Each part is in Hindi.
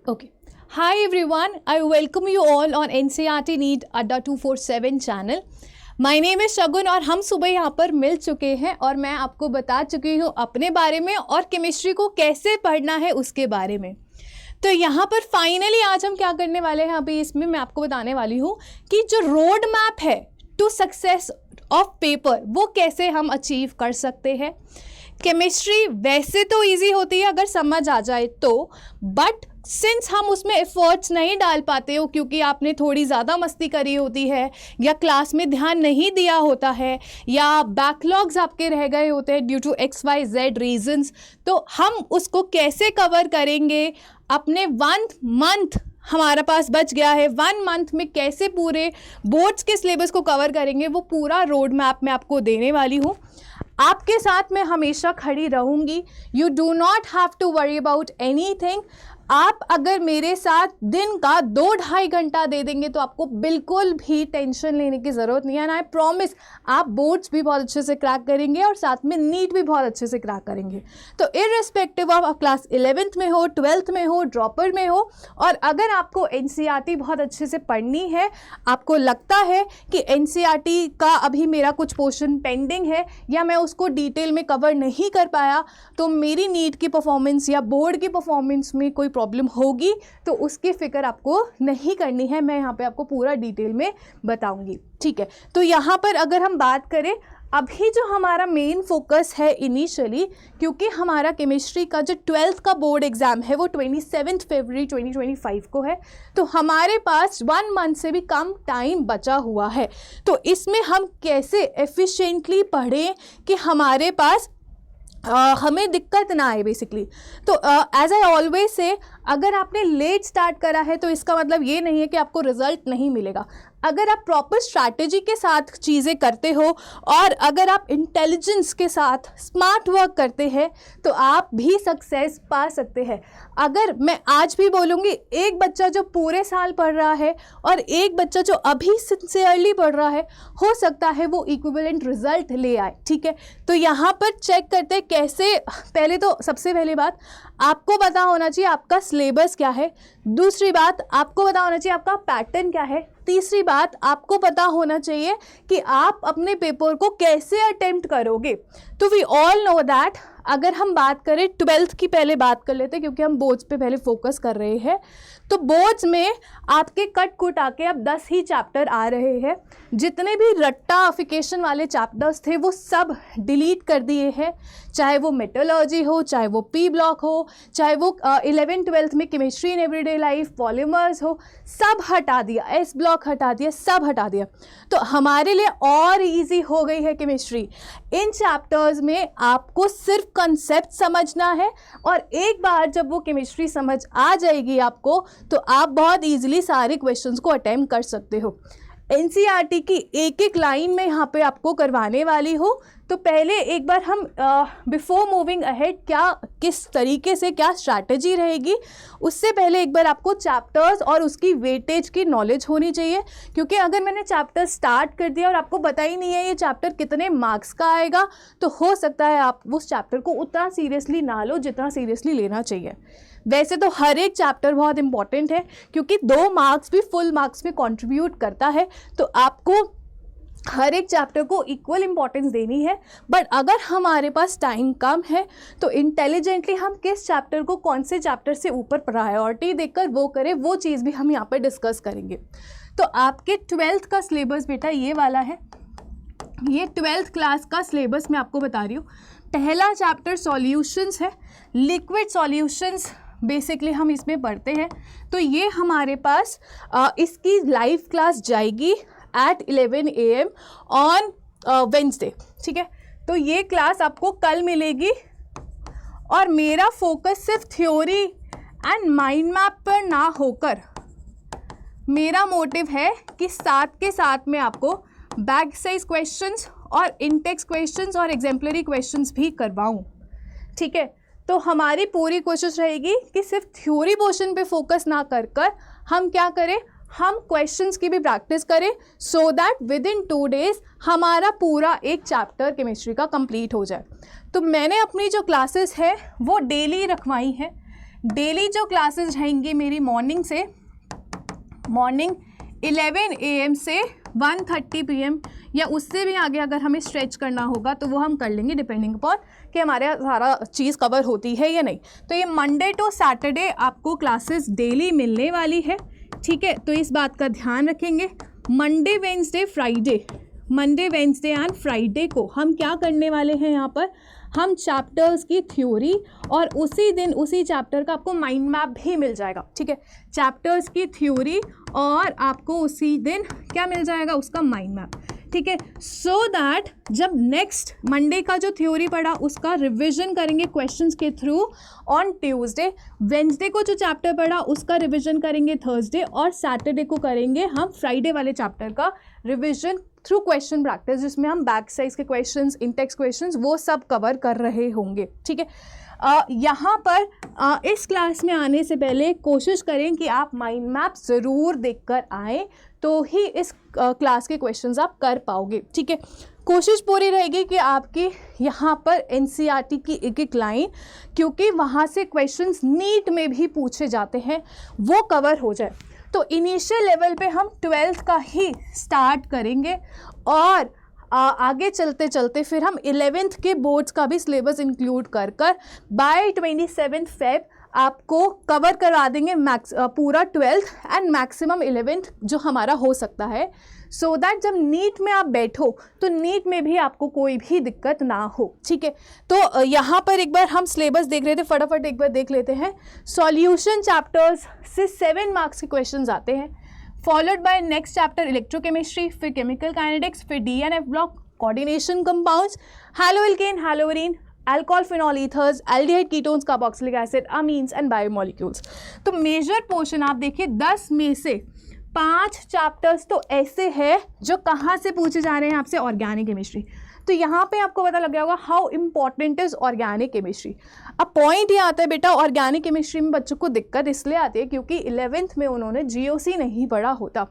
Okay. Hi everyone, I welcome you all on NCERT NEET Adda 247 channel. My name is शगुन और हम सुबह यहाँ पर मिल चुके हैं और मैं आपको बता चुकी हूँ अपने बारे में और केमिस्ट्री को कैसे पढ़ना है उसके बारे में। तो यहाँ पर फाइनली आज हम क्या करने वाले हैं, अभी इसमें मैं आपको बताने वाली हूँ कि जो रोड मैप है टू सक्सेस ऑफ पेपर वो कैसे हम अचीव कर सकते हैं। केमिस्ट्री वैसे तो इजी होती है अगर समझ आ जाए तो, बट सिंस हम उसमें एफर्ट्स नहीं डाल पाते हो क्योंकि आपने थोड़ी ज़्यादा मस्ती करी होती है या क्लास में ध्यान नहीं दिया होता है या बैकलॉग्स आपके रह गए होते हैं ड्यू टू XYZ रीजंस, तो हम उसको कैसे कवर करेंगे। अपने 1 मंथ हमारा पास बच गया है, 1 मंथ में कैसे पूरे बोर्ड्स के सिलेबस को कवर करेंगे वो पूरा रोड मैप मैं आपको देने वाली हूँ। आपके साथ मैं हमेशा खड़ी रहूँगी। You do not have to worry about anything. आप अगर मेरे साथ दिन का 2-2.5 घंटा दे देंगे तो आपको बिल्कुल भी टेंशन लेने की ज़रूरत नहीं है। आई प्रॉमिस आप बोर्ड्स भी बहुत अच्छे से क्रैक करेंगे और साथ में नीट भी बहुत अच्छे से क्रैक करेंगे। तो इर्रेस्पेक्टिव ऑफ आप क्लास 11th में हो, 12th में हो, ड्रॉपर में हो, और अगर आपको NCERT बहुत अच्छे से पढ़नी है, आपको लगता है कि NCERT का अभी मेरा कुछ पोर्शन पेंडिंग है या मैं उसको डिटेल में कवर नहीं कर पाया, तो मेरी नीट की परफॉर्मेंस या बोर्ड की परफॉर्मेंस में कोई प्रॉब्लम होगी तो उसकी फिक्र आपको नहीं करनी है। मैं यहाँ पे आपको पूरा डिटेल में बताऊंगी, ठीक है। तो यहाँ पर अगर हम बात करें, अभी जो हमारा मेन फोकस है इनिशियली, क्योंकि हमारा केमिस्ट्री का जो 12th का बोर्ड एग्ज़ाम है वो 27 फरवरी 2025 को है, तो हमारे पास 1 मंथ से भी कम टाइम बचा हुआ है। तो इसमें हम कैसे एफिशिएंटली पढ़ें कि हमारे पास हमें दिक्कत ना आए बेसिकली। तो एज आई ऑलवेज से, अगर आपने लेट स्टार्ट करा है तो इसका मतलब ये नहीं है कि आपको रिजल्ट नहीं मिलेगा। अगर आप प्रॉपर स्ट्रैटेजी के साथ चीज़ें करते हो और अगर आप इंटेलिजेंस के साथ स्मार्ट वर्क करते हैं तो आप भी सक्सेस पा सकते हैं। अगर मैं आज भी बोलूँगी, एक बच्चा जो पूरे साल पढ़ रहा है और एक बच्चा जो अभी सिंसियरली पढ़ रहा है, हो सकता है वो इक्विवेलेंट रिजल्ट ले आए, ठीक है। तो यहाँ पर चेक करते हैं कैसे। पहले तो सबसे पहली बात आपको पता होना चाहिए आपका सिलेबस क्या है। दूसरी बात आपको पता होना चाहिए आपका पैटर्न क्या है। तीसरी बात आपको पता होना चाहिए कि आप अपने पेपर को कैसे अटेम्प्ट करोगे। तो वी ऑल नो दैट। अगर हम बात करें 12th की, पहले बात कर लेते हैं क्योंकि हम बोर्ड्स पे पहले फोकस कर रहे हैं। तो बोर्ड्स में आपके कट कुट आके अब 10 ही चैप्टर आ रहे हैं। जितने भी रट्टाफिकेशन वाले चैप्टर्स थे वो सब डिलीट कर दिए हैं, चाहे वो मेटलर्जी हो, चाहे वो P ब्लॉक हो, चाहे वो 11th-12th में chemistry in everyday life, polymers हो, सब हटा दिया, S ब्लॉक हटा दिया, सब हटा दिया। तो हमारे लिए और इजी हो गई है केमिस्ट्री। इन चैप्टर्स में आपको सिर्फ कंसेप्ट समझना है और एक बार जब वो केमिस्ट्री समझ आ जाएगी आपको तो आप बहुत इजीली सारे क्वेश्चंस को अटेम्प्ट कर सकते हो। NCERT की एक एक लाइन में यहाँ पे आपको करवाने वाली हो। तो पहले एक बार हम बिफोर मूविंग अहेड किस तरीके से क्या स्ट्रैटेजी रहेगी, उससे पहले एक बार आपको चैप्टर्स और उसकी वेटेज की नॉलेज होनी चाहिए। क्योंकि अगर मैंने चैप्टर स्टार्ट कर दिया और आपको पता ही नहीं है ये चैप्टर कितने मार्क्स का आएगा, तो हो सकता है आप उस चैप्टर को उतना सीरियसली ना लो जितना सीरियसली लेना चाहिए। वैसे तो हर एक चैप्टर बहुत इंपॉर्टेंट है क्योंकि 2 मार्क्स भी फुल मार्क्स में कंट्रीब्यूट करता है, तो आपको हर एक चैप्टर को इक्वल इंपॉर्टेंस देनी है। बट अगर हमारे पास टाइम कम है तो इंटेलिजेंटली हम किस चैप्टर को कौन से चैप्टर से ऊपर प्रायोरिटी देकर वो करें, वो चीज़ भी हम यहाँ पर डिस्कस करेंगे। तो आपके 12th का सिलेबस बेटा ये वाला है, ये 12th क्लास का सिलेबस मैं आपको बता रही हूँ। पहला चैप्टर सॉल्यूशंस है, लिक्विड सॉल्यूशंस बेसिकली हम इसमें पढ़ते हैं। तो ये हमारे पास इसकी लाइव क्लास जाएगी एट 11 AM ऑन वेंसडे, ठीक है। तो ये क्लास आपको कल मिलेगी और मेरा फोकस सिर्फ थ्योरी एंड माइंड मैप पर ना होकर मेरा मोटिव है कि साथ के साथ में आपको बैक साइज क्वेश्चंस और इंटेक्स क्वेश्चंस और एग्जाम्पलरी क्वेश्चंस भी करवाऊं, ठीक है। तो हमारी पूरी कोशिश रहेगी कि सिर्फ थ्योरी पोर्शन पे फोकस ना कर हम क्या करें, हम क्वेश्चंस की भी प्रैक्टिस करें so that with in 2 days हमारा पूरा एक चैप्टर केमिस्ट्री का कंप्लीट हो जाए। तो मैंने अपनी जो क्लासेस है वो डेली रखवाई हैं। डेली जो क्लासेस रहेंगी मेरी मॉर्निंग 11 AM से 1:30 PM या उससे भी आगे अगर हमें स्ट्रेच करना होगा तो वो हम कर लेंगे डिपेंडिंग अपॉन कि हमारे सारा चीज़ कवर होती है या नहीं। तो ये मंडे टू सैटरडे आपको क्लासेस डेली मिलने वाली है, ठीक है। तो इस बात का ध्यान रखेंगे। मंडे वेंसडे एंड फ्राइडे को हम क्या करने वाले हैं, यहाँ पर हम चैप्टर्स की थ्योरी और उसी दिन उसी चैप्टर का आपको माइंड मैप भी मिल जाएगा, ठीक है। चैप्टर्स की थ्योरी और आपको उसी दिन क्या मिल जाएगा, उसका माइंड मैप, ठीक है। सो दैट जब नेक्स्ट मंडे का जो थ्योरी पढ़ा उसका रिवीजन करेंगे क्वेश्चंस के थ्रू ऑन ट्यूसडे, वेंसडे को जो चैप्टर पढ़ा उसका रिवीजन करेंगे थर्सडे, और सैटरडे को करेंगे हम फ्राइडे वाले चैप्टर का रिवीजन थ्रू क्वेश्चन प्रैक्टिस, जिसमें हम बैक साइज के क्वेश्चंस, इंटेक्स क्वेश्चंस वो सब कवर कर रहे होंगे, ठीक है। यहाँ पर इस क्लास में आने से पहले कोशिश करें कि आप माइंड मैप ज़रूर देखकर आएँ, तो ही इस क्लास के क्वेश्चंस आप कर पाओगे, ठीक है। कोशिश पूरी रहेगी कि आपकी यहाँ पर एनसीईआरटी की एक एक लाइन, क्योंकि वहाँ से क्वेश्चंस नीट में भी पूछे जाते हैं, वो कवर हो जाए। तो इनिशियल लेवल पे हम 12th का ही स्टार्ट करेंगे और आगे चलते चलते फिर हम 11th के बोर्ड्स का भी सिलेबस इंक्लूड कर बाय 27 फेब आपको कवर करवा देंगे पूरा 12th एंड मैक्सिमम 11th जो हमारा हो सकता है, सो दैट जब नीट में आप बैठो तो नीट में भी आपको कोई भी दिक्कत ना हो, ठीक है। तो यहाँ पर एक बार हम सिलेबस देख रहे थे, फटाफट एक बार देख लेते हैं। सॉल्यूशन चैप्टर्स से 7 मार्क्स के क्वेश्चन आते हैं, followed by next chapter electrochemistry, फिर केमिकल काइनेटिक्स, फिर DNF block, coordination compounds, haloalkane, haloarene, alcohol, phenol ethers, aldehyde, ketones, carboxylic acid, amines and biomolecules. तो मेजर पोर्शन आप देखिए 10 में से 5 चैप्टर्स तो ऐसे हैं जो कहाँ से पूछे जा रहे हैं आपसे, ऑर्गेनिक केमिस्ट्री। तो यहाँ पे आपको पता लग गया होगा how important is organic chemistry. अब पॉइंट ये आता है बेटा, ऑर्गेनिक केमिस्ट्री में बच्चों को दिक्कत इसलिए आती है क्योंकि 11th में उन्होंने GOC नहीं पढ़ा होता।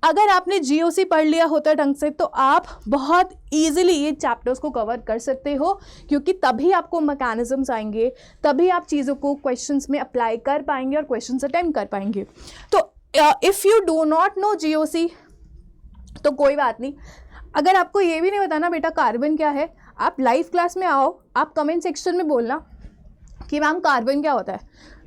अगर आपने GOC पढ़ लिया होता ढंग से तो आप बहुत ईजिली ये चैप्टर्स को कवर कर सकते हो, क्योंकि तभी आपको मैकेनिज्म्स आएंगे, तभी आप चीज़ों को क्वेश्चंस में अप्लाई कर पाएंगे और क्वेश्चंस अटेम्प्ट कर पाएंगे। तो if you do not know GOC तो कोई बात नहीं। अगर आपको ये भी नहीं बताना बेटा कार्बन क्या है, आप लाइव क्लास में आओ, आप कमेंट सेक्शन में बोलना कि मैम कार्बन क्या होता है,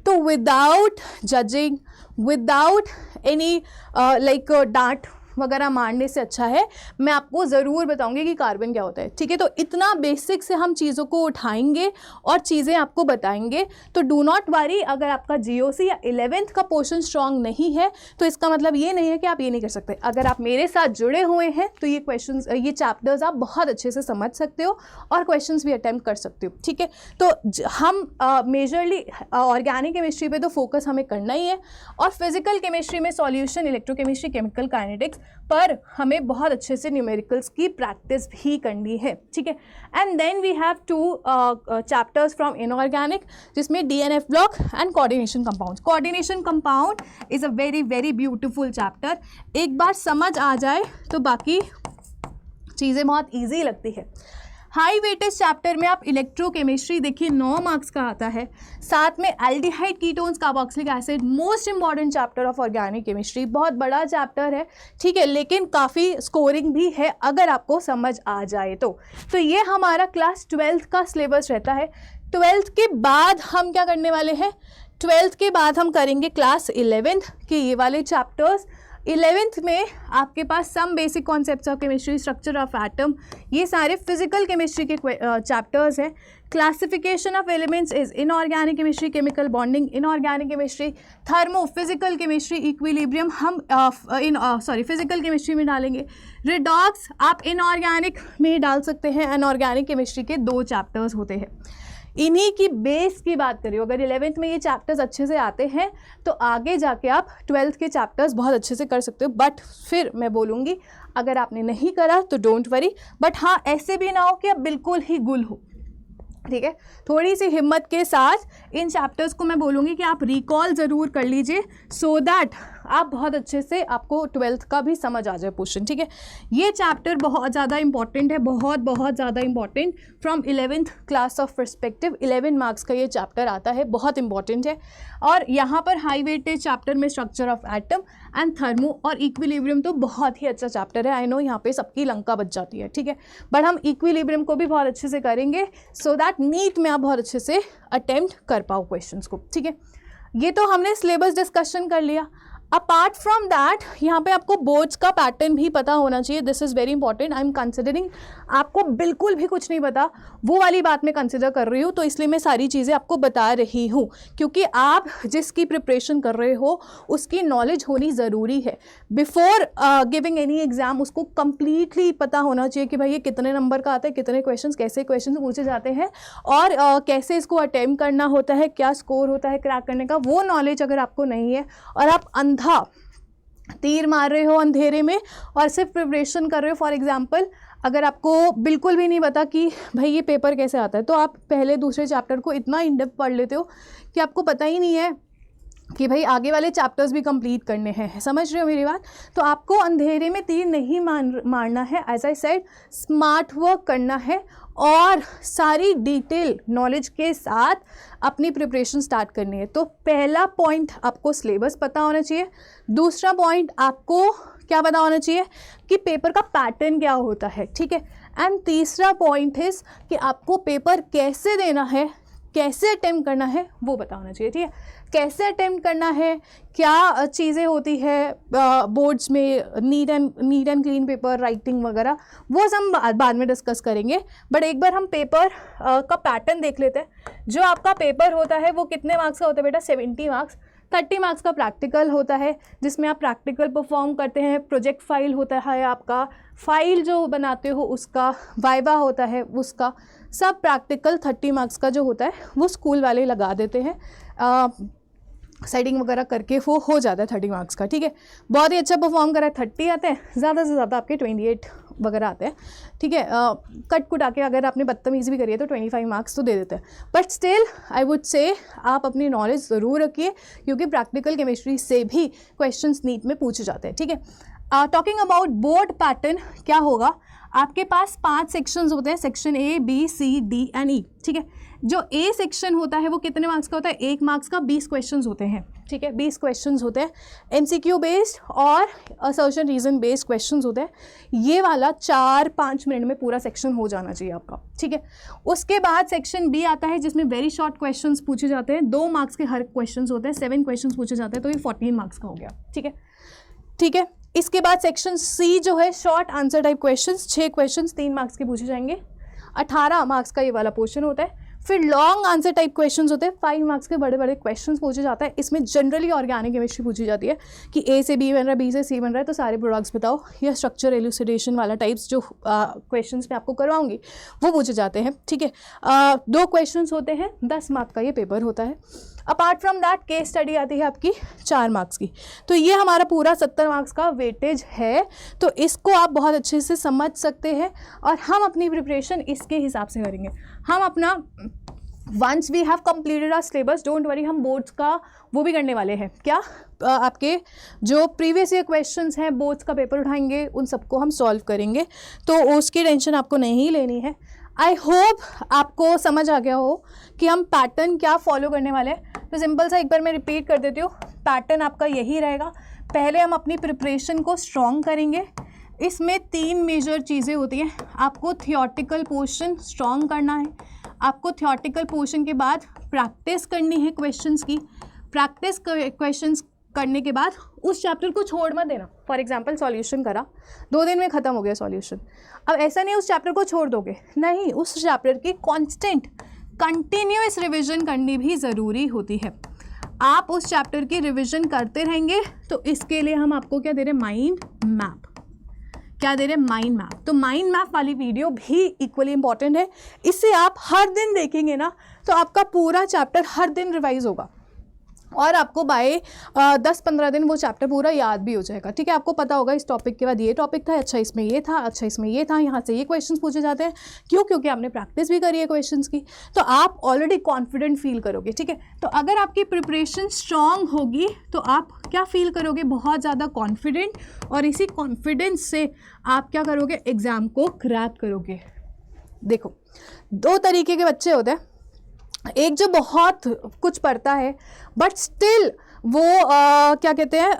तो without judging, without any like डांट वगैरह मारने से अच्छा है मैं आपको ज़रूर बताऊंगी कि कार्बन क्या होता है, ठीक है। तो इतना बेसिक से हम चीज़ों को उठाएंगे और चीज़ें आपको बताएंगे। तो डू नॉट वरी, अगर आपका GOC या 11th का पोर्शन स्ट्रॉन्ग नहीं है तो इसका मतलब ये नहीं है कि आप ये नहीं कर सकते। अगर आप मेरे साथ जुड़े हुए हैं तो ये क्वेश्चंस, ये चैप्टर्स आप बहुत अच्छे से समझ सकते हो और क्वेश्चंस भी अटेम्प्ट कर सकते हो, ठीक है। तो हम मेजरली ऑर्गेनिक केमिस्ट्री पे तो फोकस हमें करना ही है, और फिजिकल केमिस्ट्री में सॉल्यूशन, इलेक्ट्रोकेमिस्ट्री, केमिकल काइनेटिक्स पर हमें बहुत अच्छे से न्यूमेरिकल्स की प्रैक्टिस भी करनी है, ठीक है। And then we have 2 chapters from inorganic, जिसमें DNF block and coordination compounds. Coordination compound is a very very beautiful chapter. एक बार समझ आ जाए तो बाकी चीज़ें बहुत ईजी लगती है। हाई वेटेज चैप्टर में आप इलेक्ट्रोकेमिस्ट्री देखिए 9 मार्क्स का आता है, साथ में aldehyde, ketones, carboxylic acid, most important chapter of organic chemistry. बहुत बड़ा चैप्टर है, ठीक है, लेकिन काफ़ी स्कोरिंग भी है अगर आपको समझ आ जाए तो ये हमारा क्लास 12th का सिलेबस रहता है। 12th के बाद हम क्या करने वाले हैं, 12th के बाद हम करेंगे क्लास 11th के ये वाले चैप्टर्स। 11th में आपके पास some basic concepts of chemistry, structure of atom, ये सारे फिजिकल केमिस्ट्री के चैप्टर्स हैं। Classification of elements is inorganic chemistry, chemical bonding inorganic chemistry, thermo physical chemistry, equilibrium हम फिजिकल केमिस्ट्री में डालेंगे। रिडॉक्स आप इनऑर्गेनिक में डाल सकते हैं। अनऑर्गेनिक केमिस्ट्री के 2 चैप्टर्स होते हैं। इन्हीं की बेस की बात करिए, अगर 11th में ये चैप्टर्स अच्छे से आते हैं तो आगे जाके आप 12th के चैप्टर्स बहुत अच्छे से कर सकते हो। बट फिर मैं बोलूँगी अगर आपने नहीं करा तो डोंट वरी, बट हाँ ऐसे भी ना हो कि आप बिल्कुल ही गुल हो। ठीक है, थोड़ी सी हिम्मत के साथ इन चैप्टर्स को मैं बोलूँगी कि आप रिकॉल ज़रूर कर लीजिए, सो दैट आप बहुत अच्छे से, आपको 12th का भी समझ आ जाए पोर्शन। ठीक है, ये चैप्टर बहुत ज़्यादा इंपॉर्टेंट है, बहुत बहुत ज़्यादा important from 11th class of perspective. 11 marks का ये चैप्टर आता है, बहुत इंपॉर्टेंट है। और यहाँ पर हाई वेटेज चैप्टर में structure of atom and thermo और इक्विलिब्रियम तो बहुत ही अच्छा चैप्टर है। आई नो यहाँ पे सबकी लंका बच जाती है, ठीक है, बट हम इक्विलिब्रियम को भी बहुत अच्छे से करेंगे, सो दैट नीट में आप बहुत अच्छे से अटेम्प्ट कर पाओ क्वेश्चंस को। ठीक है, ये तो हमने सिलेबस डिस्कशन कर लिया। अपार्ट फ्रॉम दैट यहाँ पे आपको बोर्ड्स का पैटर्न भी पता होना चाहिए। This is very important. I am considering आपको बिल्कुल भी कुछ नहीं पता, वो वाली बात मैं कंसिडर कर रही हूँ, तो इसलिए मैं सारी चीज़ें आपको बता रही हूँ, क्योंकि आप जिसकी प्रिपरेशन कर रहे हो उसकी नॉलेज होनी ज़रूरी है। बिफोर गिविंग एनी एग्ज़ाम उसको कम्प्लीटली पता होना चाहिए कि भाई ये कितने नंबर का आता है, कितने क्वेश्चन, कैसे क्वेश्चन पूछे जाते हैं और कैसे इसको अटेम्प्ट करना होता है, क्या स्कोर होता है क्रैक करने का। वो नॉलेज अगर आपको नहीं है और आप तीर मार रहे हो अंधेरे में और सिर्फ प्रिपरेशन कर रहे हो, फॉर एग्जांपल अगर आपको बिल्कुल भी नहीं पता कि भाई ये पेपर कैसे आता है, तो आप पहले दूसरे चैप्टर को इतना इन डेप्थ पढ़ लेते हो कि आपको पता ही नहीं है कि भाई आगे वाले चैप्टर्स भी कंप्लीट करने हैं। समझ रहे हो मेरी बात? तो आपको अंधेरे में तीर नहीं मारना है। As I said, smart work करना है और सारी डिटेल नॉलेज के साथ अपनी प्रिपरेशन स्टार्ट करनी है। तो पहला पॉइंट आपको सिलेबस पता होना चाहिए। दूसरा पॉइंट आपको क्या पता होना चाहिए कि पेपर का पैटर्न क्या होता है, ठीक है। एंड तीसरा पॉइंट है कि आपको पेपर कैसे देना है, कैसे अटेम्प्ट करना है, वो पता होना चाहिए, ठीक है। कैसे अटेम्प्ट करना है, क्या चीज़ें होती है बोर्ड्स में, neat and clean paper, writing वगैरह, वो सब हम बाद में डिस्कस करेंगे। बट एक बार हम पेपर का पैटर्न देख लेते हैं। जो आपका पेपर होता है वो कितने मार्क्स का होता है बेटा? 70 मार्क्स। 30 मार्क्स का प्रैक्टिकल होता है, जिसमें आप प्रैक्टिकल परफॉर्म करते हैं। प्रोजेक्ट फाइल होता है आपका, फाइल जो बनाते हो उसका, वाइवा होता है उसका, सब प्रैक्टिकल 30 मार्क्स का जो होता है वो स्कूल वाले लगा देते हैं। सेटिंग वगैरह करके वो हो जाता है 30 मार्क्स का, ठीक है। बहुत ही अच्छा परफॉर्म करा है 30 आते हैं, ज़्यादा से ज़्यादा आपके 28 वगैरह आते हैं, ठीक है। कट कुट आके अगर आपने बदतमीज़ी भी करी है तो 25 मार्क्स तो दे देते हैं। But still I would say आप अपनी नॉलेज ज़रूर रखिए, क्योंकि प्रैक्टिकल केमिस्ट्री से भी क्वेश्चंस नीट में पूछे जाते हैं, ठीक है। टॉकिंग अबाउट बोर्ड पैटर्न, क्या होगा, आपके पास 5 सेक्शंस होते हैं, section A, B, C, D and E, ठीक है। जो A सेक्शन होता है वो कितने मार्क्स का होता है? 1 मार्क्स का 20 क्वेश्चंस होते हैं, ठीक है। 20 क्वेश्चंस होते हैं, MCQ बेस्ड और असर्शन रीजन बेस्ड क्वेश्चंस होते हैं। ये वाला 4-5 मिनट में पूरा सेक्शन हो जाना चाहिए आपका, ठीक है। उसके बाद सेक्शन B आता है, जिसमें वेरी शॉर्ट क्वेश्चंस पूछे जाते हैं। 2 मार्क्स के हर क्वेश्चंस होते हैं, 7 क्वेश्चंस पूछे जाते हैं, तो ये 14 मार्क्स का हो गया, ठीक है, ठीक है। इसके बाद सेक्शन C जो है, short answer type questions, 6 questions 3 marks के पूछे जाएंगे, 18 मार्क्स का ये वाला पोर्शन होता है। फिर लॉन्ग आंसर टाइप क्वेश्चंस होते हैं, 5 मार्क्स के बड़े बड़े क्वेश्चंस पूछे जाता है। इसमें जनरली ऑर्गेनिक केमिस्ट्री पूछी जाती है कि A से B बन रहा है, B से C बन रहा है, तो सारे प्रोडक्ट्स बताओ, या स्ट्रक्चर एल्यूसिडेशन वाला टाइप्स जो क्वेश्चंस मैं आपको करवाऊंगी वो पूछे जाते हैं, ठीक है। 2 क्वेश्चंस होते हैं, 10 मार्क्स का ये पेपर होता है। Apart from that case study आती है आपकी 4 मार्क्स की। तो ये हमारा पूरा 70 मार्क्स का वेटेज है, तो इसको आप बहुत अच्छे से समझ सकते हैं और हम अपनी प्रिपरेशन इसके हिसाब से करेंगे। हम अपना once we have completed our syllabus, don't worry, हम बोर्ड्स का वो भी करने वाले हैं। क्या आपके जो प्रीवियस ईयर क्वेश्चंस हैं, बोर्ड्स का पेपर उठाएंगे, उन सबको हम सॉल्व करेंगे, तो उसकी टेंशन आपको नहीं लेनी है। आई होप आपको समझ आ गया हो कि हम पैटर्न क्या फॉलो करने वाले हैं। तो सिंपल सा एक बार मैं रिपीट कर देती हूँ, पैटर्न आपका यही रहेगा। पहले हम अपनी प्रिपरेशन को स्ट्रॉन्ग करेंगे। इसमें 3 मेजर चीज़ें होती हैं। आपको थियोरेटिकल पोर्शन स्ट्रॉन्ग करना है, आपको थियोरेटिकल पोर्शन के बाद प्रैक्टिस करनी है क्वेश्चंस की। प्रैक्टिस क्वेश्चंस करने के बाद उस चैप्टर को छोड़ मत देना। फॉर एग्जांपल सॉल्यूशन करा, 2 दिन में ख़त्म हो गया सॉल्यूशन। अब ऐसा नहीं उस चैप्टर को छोड़ दोगे, नहीं, उस चैप्टर की कांस्टेंट कंटिन्यूअस रिवीजन करनी भी ज़रूरी होती है। आप उस चैप्टर की रिवीजन करते रहेंगे, तो इसके लिए हम आपको क्या दे रहे हैं? Mind map. क्या दे रहे हैं? Mind map. तो माइंड मैप वाली वीडियो भी इक्वली इंपॉर्टेंट है। इससे आप हर दिन देखेंगे ना, तो आपका पूरा चैप्टर हर दिन रिवाइज होगा। और आपको बाय 10-15 दिन वो चैप्टर पूरा याद भी हो जाएगा, ठीक है। आपको पता होगा इस टॉपिक के बाद ये टॉपिक था, अच्छा इसमें ये था, अच्छा इसमें ये था, यहाँ से ये क्वेश्चंस पूछे जाते हैं, क्यों? क्योंकि आपने प्रैक्टिस भी करी है क्वेश्चंस की, तो आप ऑलरेडी कॉन्फिडेंट फील करोगे, ठीक है। तो अगर आपकी प्रिपरेशन स्ट्रांग होगी तो आप क्या फील करोगे? बहुत ज़्यादा कॉन्फिडेंट, और इसी कॉन्फिडेंस से आप क्या करोगे? एग्ज़ाम को क्रैक करोगे। देखो, 2 तरीके के बच्चे होते हैं, एक जो बहुत कुछ पढ़ता है बट स्टिल वो क्या कहते हैं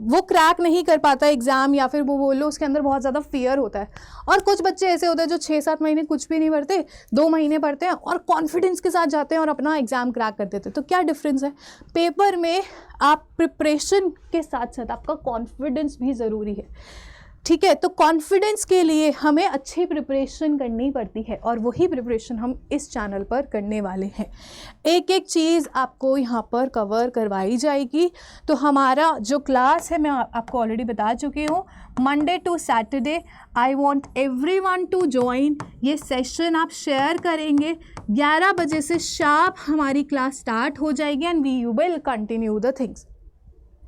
वो क्रैक नहीं कर पाता एग्ज़ाम, या फिर वो बोलो उसके अंदर बहुत ज़्यादा फियर होता है। और कुछ बच्चे ऐसे होते हैं जो 6-7 महीने कुछ भी नहीं पढ़ते, 2 महीने पढ़ते हैं और कॉन्फिडेंस के साथ जाते हैं और अपना एग्ज़ाम क्रैक कर देते हैं। तो क्या डिफरेंस है? पेपर में आप प्रिपरेशन के साथ साथ आपका कॉन्फिडेंस भी ज़रूरी है, ठीक है। तो कॉन्फिडेंस के लिए हमें अच्छी प्रिपरेशन करनी पड़ती है, और वही प्रिपरेशन हम इस चैनल पर करने वाले हैं। एक एक चीज़ आपको यहाँ पर कवर करवाई जाएगी। तो हमारा जो क्लास है मैं आपको ऑलरेडी बता चुकी हूँ, Monday to Saturday. I want everyone to join. ये सेशन आप शेयर करेंगे, 11 बजे से शार्प हमारी क्लास स्टार्ट हो जाएगी and we will continue the things,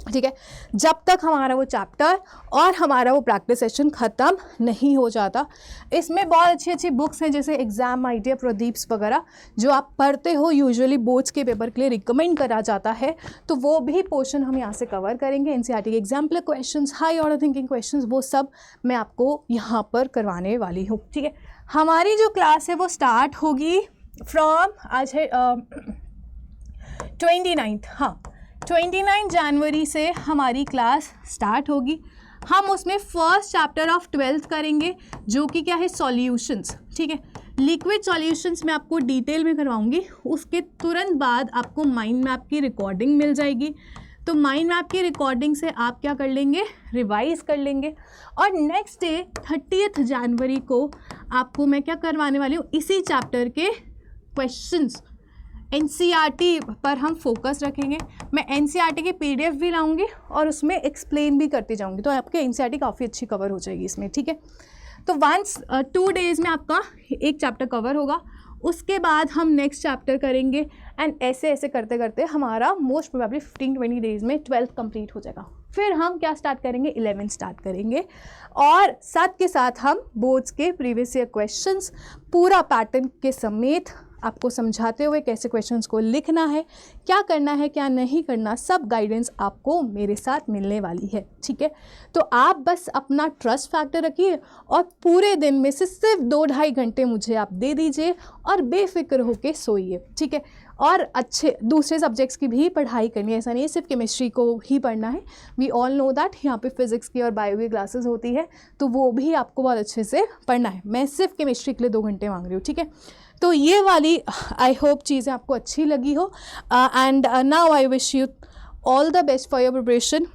ठीक है, जब तक हमारा वो चैप्टर और हमारा वो प्रैक्टिस सेशन ख़त्म नहीं हो जाता। इसमें बहुत अच्छी अच्छी बुक्स हैं, जैसे एग्ज़ाम आइडिया, प्रदीप्स वगैरह, जो आप पढ़ते हो, यूजुअली बोर्ड्स के पेपर के लिए रिकमेंड करा जाता है, तो वो भी पोर्शन हम यहाँ से कवर करेंगे। एनसीईआरटी के example questions, high order thinking questions, वो सब मैं आपको यहाँ पर करवाने वाली हूँ, ठीक है। हमारी जो क्लास है वो स्टार्ट होगी फ्रॉम, आज है 29, हाँ 29 जनवरी से हमारी क्लास स्टार्ट होगी। हम उसमें फर्स्ट चैप्टर ऑफ 12th करेंगे, जो कि क्या है? सॉल्यूशंस, ठीक है। लिक्विड सॉल्यूशंस मैं आपको डिटेल में करवाऊंगी। उसके तुरंत बाद आपको माइंड मैप की रिकॉर्डिंग मिल जाएगी। तो माइंड मैप की रिकॉर्डिंग से आप क्या कर लेंगे? रिवाइज कर लेंगे। और नेक्स्ट डे 30 जनवरी को आपको मैं क्या करवाने वाली हूँ? इसी चैप्टर के क्वेश्चंस, एनसीईआरटी पर हम फोकस रखेंगे। मैं एनसीईआरटी की पीडीएफ भी लाऊंगी और उसमें एक्सप्लेन भी करती जाऊंगी, तो आपके एनसीईआरटी काफ़ी अच्छी कवर हो जाएगी इसमें, ठीक है। तो 2 डेज़ में आपका एक चैप्टर कवर होगा। उसके बाद हम नेक्स्ट चैप्टर करेंगे एंड ऐसे ऐसे करते करते हमारा मोस्ट प्रोबेबली 15-20 डेज़ में 12th कंप्लीट हो जाएगा। फिर हम क्या स्टार्ट करेंगे? 11th स्टार्ट करेंगे, और साथ के साथ हम बोर्ड्स के प्रीवियस ईयर क्वेश्चंस पूरा पैटर्न के समेत आपको समझाते हुए कैसे क्वेश्चंस को लिखना है, क्या करना है, क्या नहीं करना, सब गाइडेंस आपको मेरे साथ मिलने वाली है, ठीक है। तो आप बस अपना ट्रस्ट फैक्टर रखिए और पूरे दिन में से सिर्फ 2-2.5 घंटे मुझे आप दे दीजिए और बेफिक्र होके सोइए, ठीक है। और अच्छे दूसरे सब्जेक्ट्स की भी पढ़ाई करनी है, ऐसा नहीं है सिर्फ केमिस्ट्री को ही पढ़ना है। वी ऑल नो दैट यहाँ पे फिजिक्स की और बायो की क्लासेस होती है, तो वो भी आपको बहुत अच्छे से पढ़ना है। मैं सिर्फ केमिस्ट्री के लिए 2 घंटे मांग रही हूँ, ठीक है। तो ये वाली आई होप चीज़ें आपको अच्छी लगी हो, and now I wish you all the best for your preparation.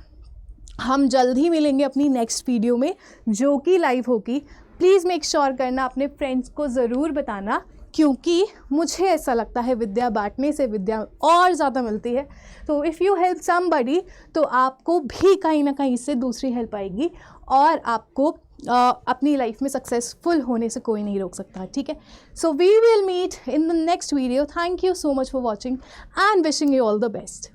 हम जल्द ही मिलेंगे अपनी नेक्स्ट वीडियो में, जो कि लाइव होगी। प्लीज़ मेक श्योर करना, अपने फ्रेंड्स को ज़रूर बताना, क्योंकि मुझे ऐसा लगता है विद्या बांटने से विद्या और ज़्यादा मिलती है। तो इफ़ यू हेल्प समबडी, तो आपको भी कहीं ना कहीं इससे दूसरी हेल्प आएगी, और आपको अपनी लाइफ में सक्सेसफुल होने से कोई नहीं रोक सकता, ठीक है। So we will meet in the next video. Thank you so much for watching and wishing you all the best.